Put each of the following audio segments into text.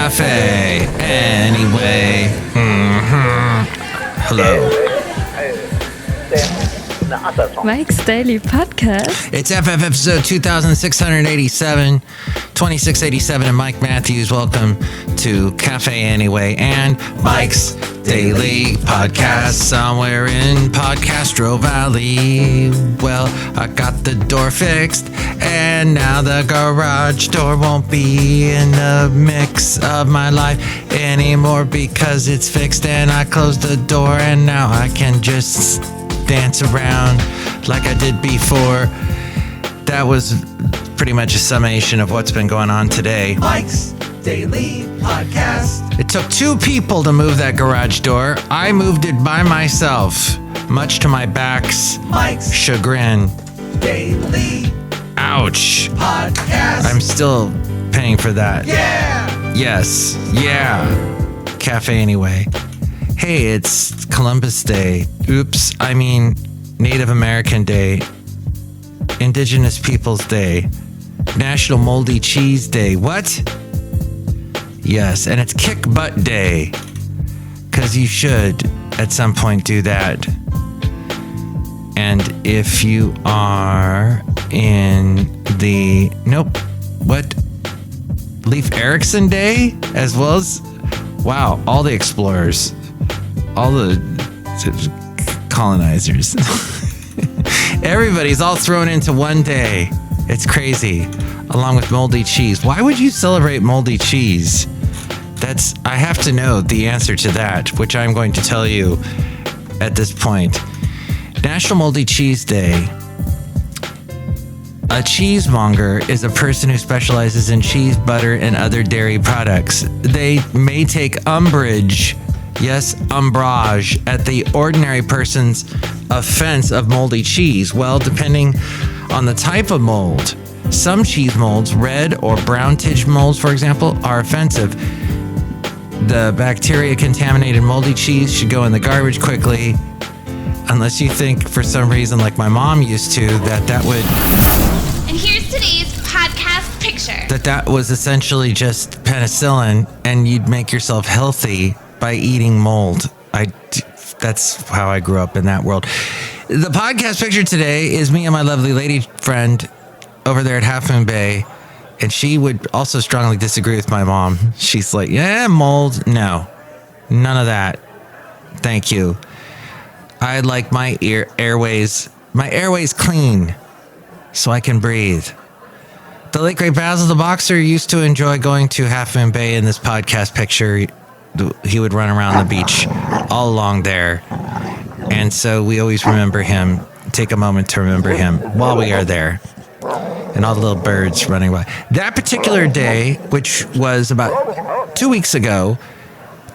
Café Anyway. Hello. Mike's Daily Podcast. It's FF episode 2687, 2687, and Mike Matthews. Welcome to Café Anyway and Mike's Daily Podcast, somewhere in Podcastro Valley. Well, I got the door fixed, and now the garage door won't be in the mix of my life anymore because it's fixed, and I closed the door, and now I can just dance around like I did before. That was pretty much a summation of what's been going on today. Mike's Daily Podcast. It took two people to move that garage door. I moved it by myself, much to my back's Mike's chagrin. Daily Ouch. Podcast. I'm still paying for that. Yeah. Yes. Yeah. Cafe Anyway. Hey, it's Columbus Day. Oops, I mean Native American Day, Indigenous Peoples Day, National Moldy Cheese Day. What? Yes, and it's Kick Butt Day, because you should at some point do that. And if you are in the... Nope. What? Leif Erikson Day, as well as... Wow, all the explorers. All the colonizers. Everybody's all thrown into one day. It's crazy. Along with moldy cheese. Why would you celebrate moldy cheese? I have to know the answer to that, which I'm going to tell you at this point. National Moldy Cheese Day. A cheesemonger is a person who specializes in cheese, butter, and other dairy products. They may take umbrage at the ordinary person's offense of moldy cheese. Well, depending on the type of mold. Some cheese molds, red or brown tinged molds, for example, are offensive. The bacteria-contaminated moldy cheese should go in the garbage quickly, unless you think, for some reason, like my mom used to, that would... And here's today's podcast picture. That was essentially just penicillin, and you'd make yourself healthy by eating mold. That's how I grew up in that world. The podcast picture today is me and my lovely lady friend over there at Half Moon Bay, and she would also strongly disagree with my mom. She's like, yeah, mold. No, none of that. Thank you. I'd like my airways clean so I can breathe. The late great Basil the Boxer used to enjoy going to Half Moon Bay in this podcast picture. He would run around the beach all along there. And so we always remember him, take a moment to remember him while we are there. And all the little birds running by. That particular day, which was about 2 weeks ago,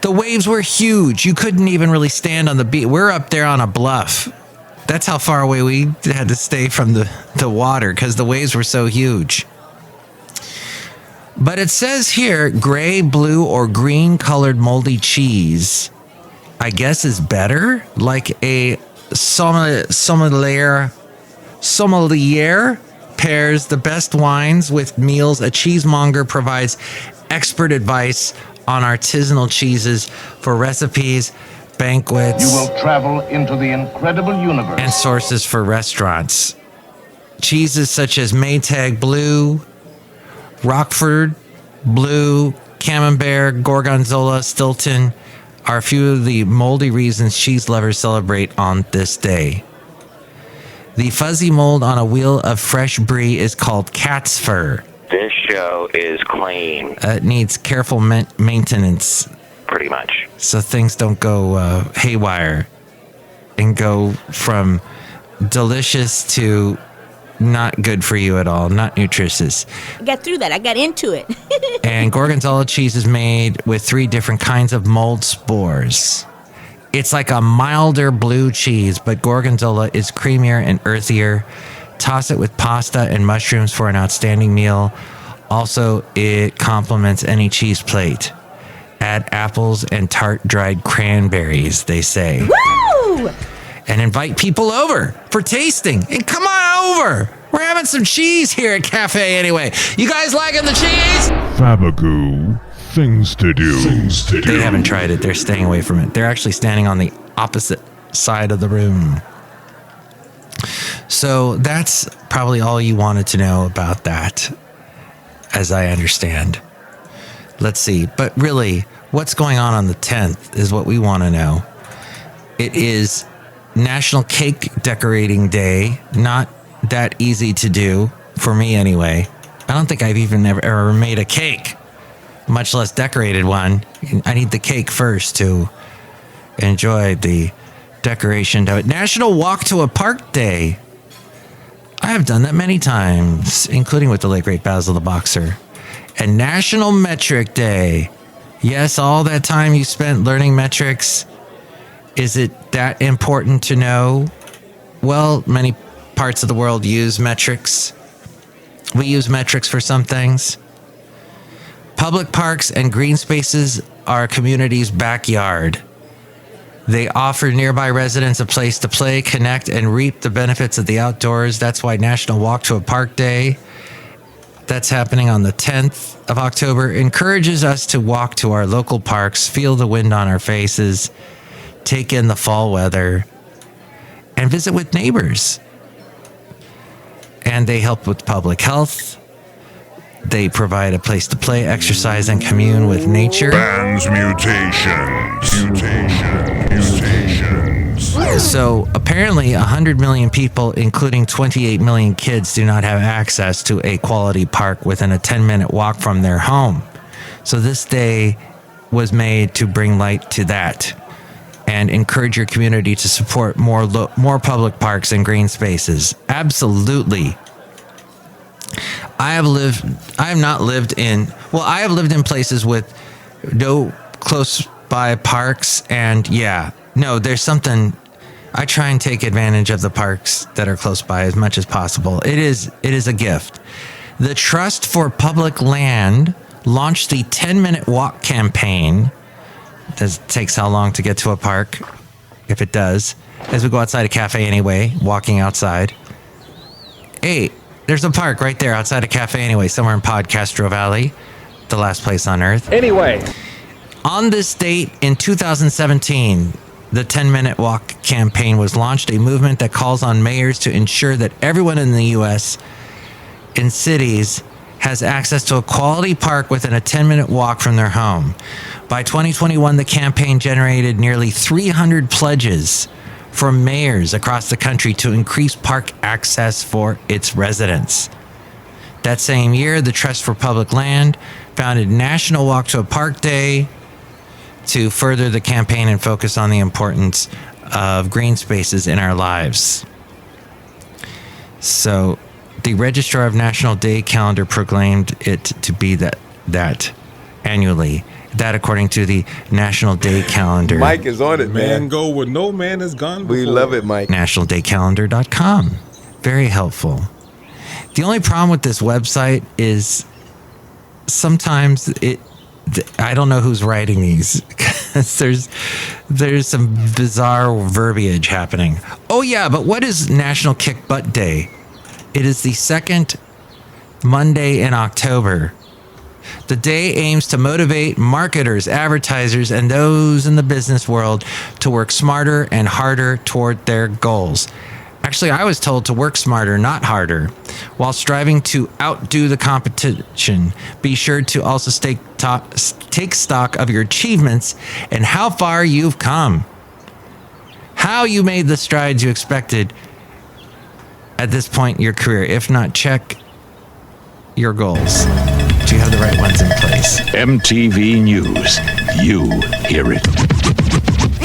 the waves were huge. You couldn't even really stand on the beach. We're up there on a bluff. That's how far away we had to stay from the water because the waves were so huge. But it says here, gray, blue, or green colored moldy cheese, I guess is better. Like a sommelier pairs the best wines with meals. A cheesemonger provides expert advice on artisanal cheeses for recipes, banquets. You will travel into the incredible universe. And sources for restaurants. Cheeses such as Maytag Blue, Rockford Blue, Camembert, Gorgonzola, Stilton are a few of the moldy reasons cheese lovers celebrate on this day. The fuzzy mold on a wheel of fresh brie is called cat's fur. This show is clean. It needs careful maintenance. Pretty much. So things don't go haywire and go from delicious to not good for you at all, not nutritious. I got through that. I got into it. And Gorgonzola cheese is made with 3 different kinds of mold spores. It's like a milder blue cheese, but Gorgonzola is creamier and earthier. Toss it with pasta and mushrooms for an outstanding meal. Also, it complements any cheese plate. Add apples and tart dried cranberries, they say. Woo! And invite people over for tasting. And come on over. We're having some cheese here at Cafe Anyway. You guys liking the cheese? Fabagoo Things to do. They haven't tried it. They're staying away from it. They're actually standing on the opposite side of the room. So that's probably all you wanted to know about that, as I understand. Let's see. But really, what's going on the 10th is what we want to know. It is National Cake Decorating Day. Not that easy to do, for me anyway. I don't think I've even ever made a cake, much less decorated one. I need the cake first to enjoy the decoration of it. National Walk to a Park Day. I have done that many times, including with the late great Basil the Boxer. And National Metric Day. Yes, all that time you spent learning metrics. Is it that important to know? Well, many parts of the world use metrics. We use metrics for some things. Public parks and green spaces are a community's backyard. They offer nearby residents a place to play, connect, and reap the benefits of the outdoors. That's why National Walk to a Park Day, that's happening on the 10th of October, encourages us to walk to our local parks, feel the wind on our faces, take in the fall weather, and visit with neighbors. And they help with public health. They provide a place to play, exercise, and commune with nature. Bands mutations. So apparently 100 million people, including 28 million kids, do not have access to a quality park within a 10-minute walk from their home. So this day was made to bring light to that and encourage your community to support more public parks and green spaces. Absolutely. I have lived in places with no close by parks, and there's something. I try and take advantage of the parks that are close by as much as possible. It is a gift. The Trust for Public Land launched the 10-minute walk campaign. That takes how long to get to a park, if it does, as we go outside a Café Anyway, walking outside. Hey, there's a park right there outside a Café Anyway, somewhere in Podcastro Valley, the last place on earth. Anyway. On this date in 2017, the 10-minute walk campaign was launched, a movement that calls on mayors to ensure that everyone in the U.S. in cities has access to a quality park within a 10-minute walk from their home. By 2021, the campaign generated nearly 300 pledges from mayors across the country to increase park access for its residents. That same year, the Trust for Public Land founded National Walk to a Park Day to further the campaign and focus on the importance of green spaces in our lives. So, the Registrar of National Day Calendar proclaimed it to be that annually. That according to the National Day Calendar. Mike is on it, man. Man go where no man has gone before. We love it, Mike. NationalDayCalendar.com. Very helpful. The only problem with this website is sometimes I don't know who's writing these. There's some bizarre verbiage happening. Oh yeah, but what is National Kick Butt Day? It is the second Monday in October. The day aims to motivate marketers, advertisers, and those in the business world to work smarter and harder toward their goals. Actually, I was told to work smarter, not harder, while striving to outdo the competition. Be sure to also take stock of your achievements and how far you've come. How you made the strides you expected at this point in your career. If not, check your goals. Do you have the right ones in place? MTV News. You hear it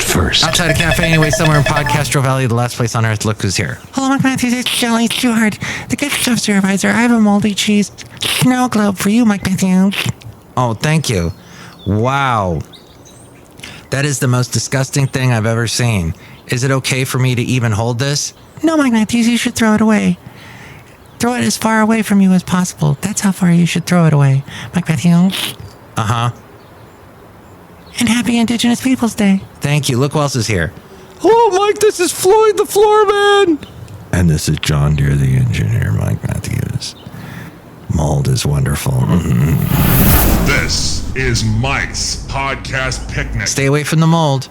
first. Outside a Café Anyway, somewhere in Podcastro Valley, the last place on earth. Look who's here. Hello, Mike Matthews. It's Chely Shoehart, the gift shop supervisor. I have a moldy cheese snow globe for you, Mike Matthews. Oh, thank you. Wow. That is the most disgusting thing I've ever seen. Is it okay for me to even hold this? No, Mike Matthews, you should throw it away. Throw it as far away from you as possible. That's how far you should throw it away, Mike Matthews. Uh-huh. And happy Indigenous Peoples Day. Thank you. Look who else is here. Hello, Mike. This is Floyd the Floorman. And this is John Deere, the engineer, Mike Matthews. Mold is wonderful. Mm-hmm. This is Mike's Podcast Picnic. Stay away from the mold.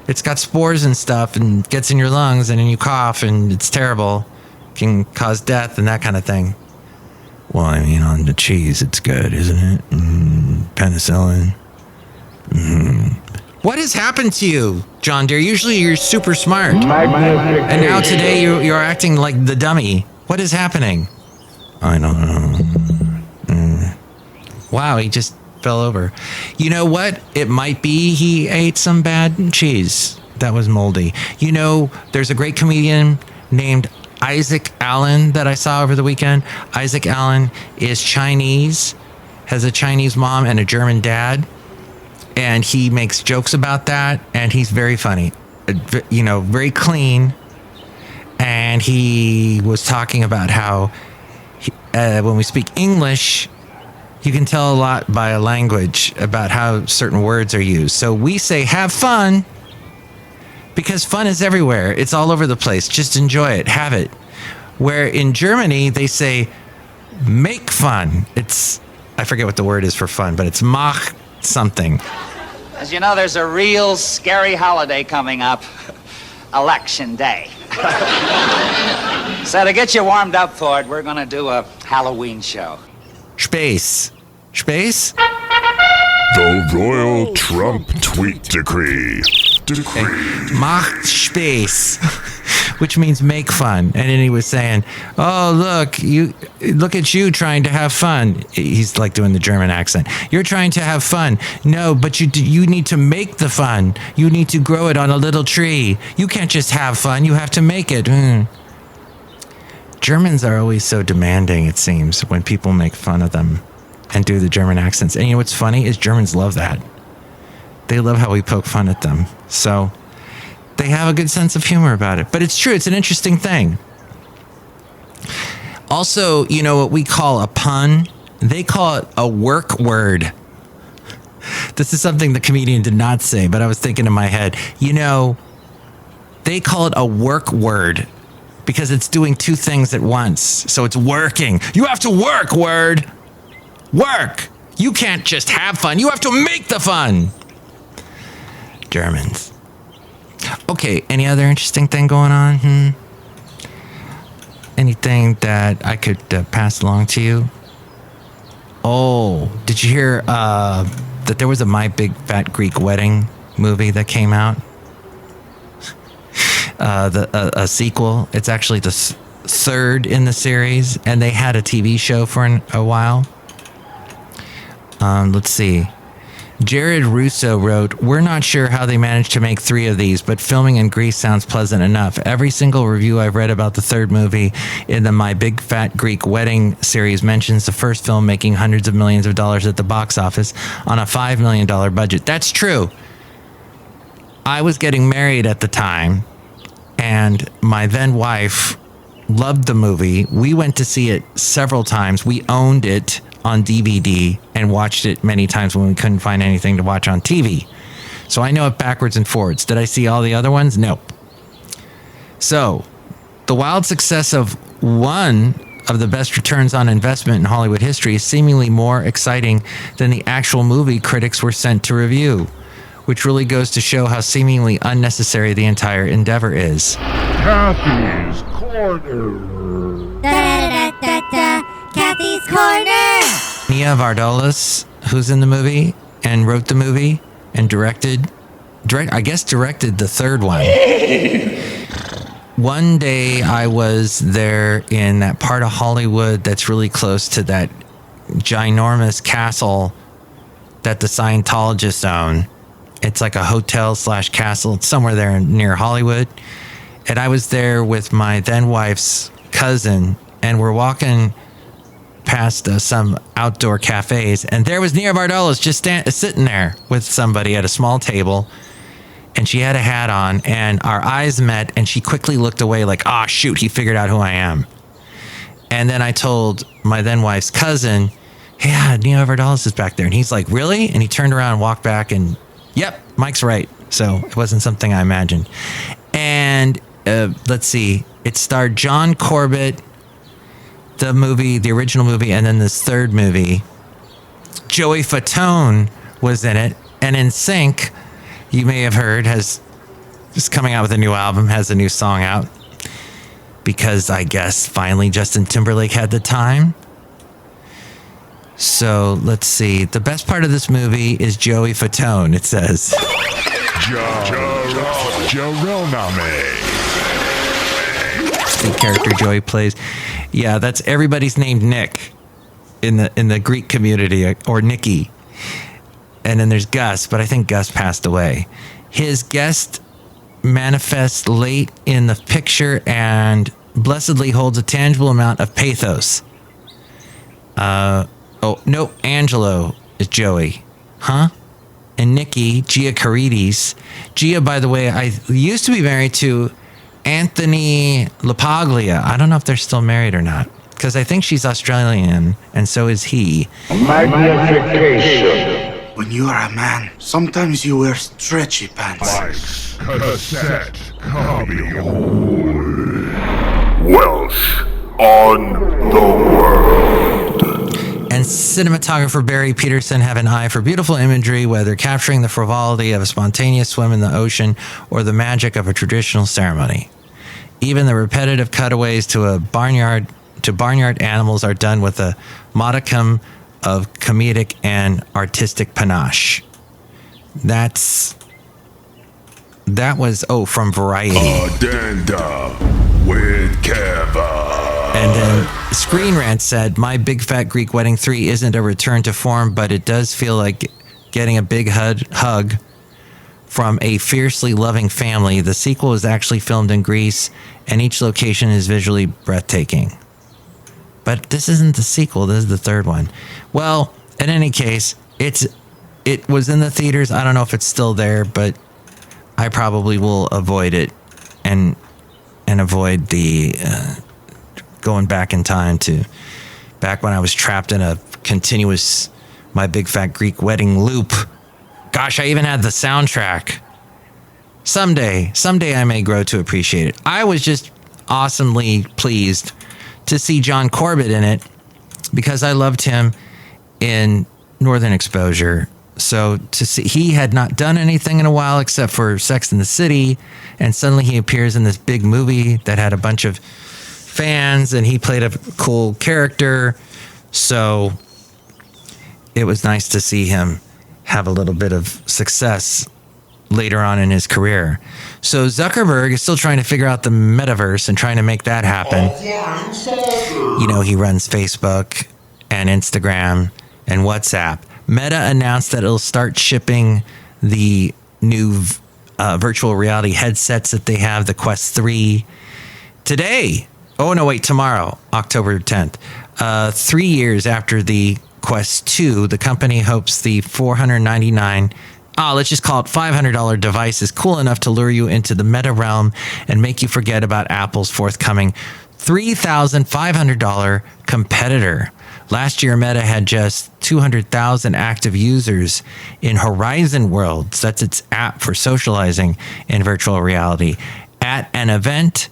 It's got spores and stuff and gets in your lungs and then you cough and it's terrible. Can cause death and that kind of thing. Well, I mean, on the cheese, it's good, isn't it? Penicillin. What has happened to you, John Deere? Usually you're super smart. And now today you're acting like the dummy. What is happening? I don't know. Wow, he just fell over. You know what? It might be he ate some bad cheese that was moldy. You know, there's a great comedian named Isaac Allen that I saw over the weekend. Isaac Allen is Chinese, has a Chinese mom and a German dad. And he makes jokes about that. And he's very funny, you know, very clean. And he was talking about how when we speak English, you can tell a lot by a language about how certain words are used. So we say, have fun, because fun is everywhere. It's all over the place. Just enjoy it. Have it. Where in Germany, they say, make fun. I forget what the word is for fun, but it's mach something. As you know, there's a real scary holiday coming up. Election Day. So to get you warmed up for it, we're going to do a Halloween show. Space. The Royal Trump Tweet Decree. Macht Space, which means make fun. And then he was saying, oh, look at you trying to have fun. He's like doing the German accent. You're trying to have fun. No, but you need to make the fun. You need to grow it on a little tree. You can't just have fun. You have to make it. Germans are always so demanding, it seems, when people make fun of them and do the German accents. And you know what's funny is Germans love that. They love how we poke fun at them. So they have a good sense of humor about it. But it's true. It's an interesting thing. Also, you know what we call a pun? They call it a work word. This is something the comedian did not say, but I was thinking in my head, you know, they call it a work word because it's doing two things at once. So it's working. You have to work, word. Work. You can't just have fun. You have to make the fun. Germans. Okay, any other interesting thing going on? Anything that I could pass along to you? Oh, did you hear that there was a My Big Fat Greek Wedding movie that came out? A sequel. It's actually the third in the series, and they had a TV show for a while. Let's see. Jared Russo wrote, we're not sure how they managed to make 3 of these, but filming in Greece sounds pleasant enough. Every single review I've read about the third movie in the My Big Fat Greek Wedding series mentions the first film making hundreds of millions of dollars at the box office on a $5 million budget. That's true. I was getting married at the time, and my then wife loved the movie. We went to see it several times. We owned it on DVD and watched it many times when we couldn't find anything to watch on TV. So I know it backwards and forwards. Did I see all the other ones? Nope. So the wild success of one of the best returns on investment in Hollywood history is seemingly more exciting than the actual movie critics were sent to review, which really goes to show how seemingly unnecessary the entire endeavor is. Kathy's Corner. Kathy's Corner. Nia Vardalos, who's in the movie and wrote the movie and directed the third one. One day I was there in that part of Hollywood that's really close to that ginormous castle that the Scientologists own. It's like a hotel / castle. It's somewhere there near Hollywood. And I was there with my then wife's cousin, and we're walking past some outdoor cafes, and there was Nia Vardalos just sitting there with somebody at a small table, and she had a hat on, and our eyes met, and she quickly looked away like, oh, shoot, he figured out who I am. And then I told my then wife's cousin, yeah, Nia Vardalos is back there. And he's like, really? And he turned around and walked back, and yep, Mike's right. So it wasn't something I imagined. And let's see, it starred John Corbett, the movie, the original movie, and then this third movie. Joey Fatone was in it. And NSYNC, you may have heard, has just coming out with a new album, has a new song out. Because I guess finally Justin Timberlake had the time. So let's see. The best part of this movie is Joey Fatone, it says. The character Joey plays. Yeah, that's everybody's named Nick in the Greek community, or Nicky. And then there's Gus, but I think Gus passed away. His guest manifests late in the picture and blessedly holds a tangible amount of pathos. Angelo is Joey. Huh? And Nikki, Gia Carides. Gia, by the way, I used to be married to Anthony LaPaglia. I don't know if they're still married or not, because I think she's Australian, and so is he. Magnification. When you are a man, sometimes you wear stretchy pants. Mike's cassette copy. Welsh on the world. And cinematographer Barry Peterson have an eye for beautiful imagery, whether capturing the frivolity of a spontaneous swim in the ocean or the magic of a traditional ceremony. Even the repetitive cutaways to barnyard animals are done with a modicum of comedic and artistic panache. That was from Variety. Addenda with Keva. And then Screen Rant said, "My Big Fat Greek Wedding 3 isn't a return to form, but it does feel like getting a big hug from a fiercely loving family. The sequel is actually filmed in Greece, and each location is visually breathtaking." But this isn't the sequel. This is the third one. Well, in any case, it was in the theaters. I don't know if it's still there, but I probably will avoid it and avoid the going back in time to back when I was trapped in a continuous My Big Fat Greek Wedding loop. Gosh, I even had the soundtrack. Someday I may grow to appreciate it. I was just awesomely pleased to see John Corbett in it because I loved him in Northern Exposure. So to see, he had not done anything in a while except for Sex and the City, and suddenly he appears in this big movie that had a bunch of fans, and he played a cool character. So it was nice to see him have a little bit of success later on in his career. So Zuckerberg is still trying to figure out the metaverse and trying to make that happen. You know, he runs Facebook and Instagram and WhatsApp. Meta announced that it'll start shipping the new virtual reality headsets that they have, the Quest 3, today. Oh, no, wait, tomorrow, October 10th. 3 years after the Quest 2, the company hopes the $499, let's just call it $500 device is cool enough to lure you into the meta realm and make you forget about Apple's forthcoming $3,500 competitor. Last year, Meta had just 200,000 active users in Horizon Worlds. That's its app for socializing in virtual reality. At an event,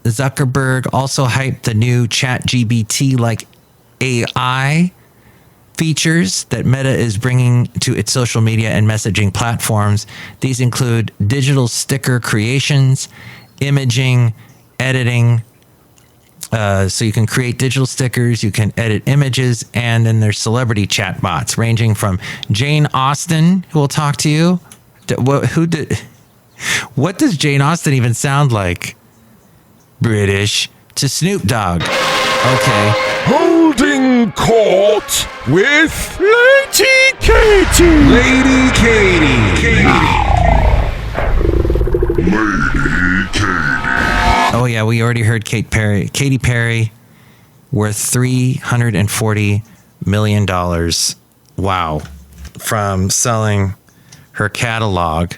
Zuckerberg also hyped the new ChatGPT-like AI features that Meta is bringing to its social media and messaging platforms. These include digital sticker creations, imaging, editing. So you can create digital stickers, you can edit images, and then there's celebrity chatbots ranging from Jane Austen, who will talk to you. What does Jane Austen even sound like? British. To Snoop Dogg. Okay. Holding court with Lady Katie. Lady Katie. Oh yeah, we already heard Katy Perry, worth $340 million. Wow. From selling her catalog.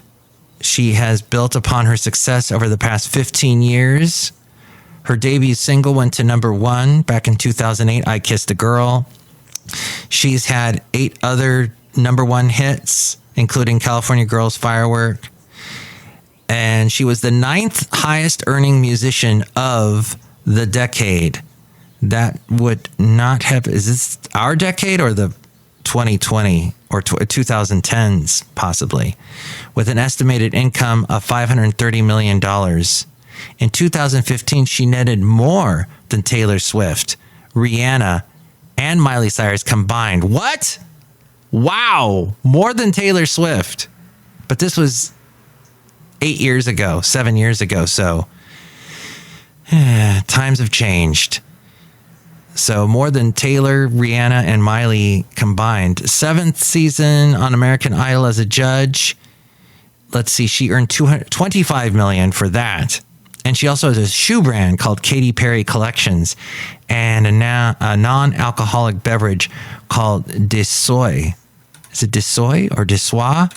She has built upon her success over the past 15 years. Her debut single went to number 1 back in 2008, I Kissed a Girl. She's had 8 other number 1 hits, including California Girls Firework. And she was the 9th highest earning musician of the decade. That would not have, is this our decade or the 2020 or 2010s, possibly, with an estimated income of $530 million. In 2015, she netted more than Taylor Swift, Rihanna, and Miley Cyrus combined. What? Wow. More than Taylor Swift. But this was 7 years ago. So times have changed. So more than Taylor, Rihanna, and Miley combined. 7th season on American Idol as a judge. Let's see. She earned $25 million for that. And she also has a shoe brand called Katy Perry Collections and a non-alcoholic beverage called Desoy. Is it Desoy or Desoy?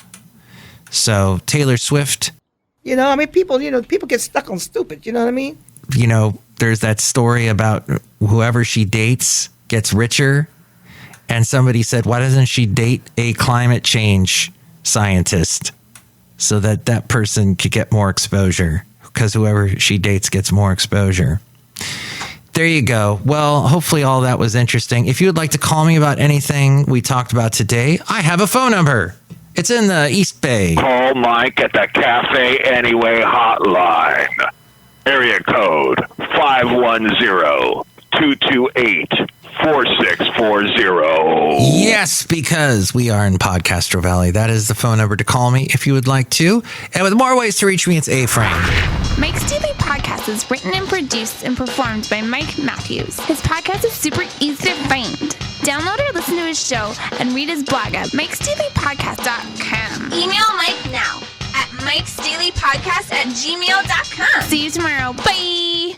So Taylor Swift. People get stuck on stupid. You know what I mean? There's that story about whoever she dates gets richer. And somebody said, why doesn't she date a climate change scientist so that person could get more exposure? Because whoever she dates gets more exposure. There you go. Well, hopefully all that was interesting. If you would like to call me about anything we talked about today, I have a phone number. It's in the East Bay. Call Mike at the Café Anyway hotline. Area code 510-228-4640. Yes, because we are in Podcastro Valley. That is the phone number to call me if you would like to. And with more ways to reach me, it's A-Frame. Mike's Daily Podcast is written and produced and performed by Mike Matthews. His podcast is super easy to find. Download or listen to his show and read his blog at mikesdailypodcast.com. Email Mike now at mikesdailypodcast@gmail.com. See you tomorrow. Bye!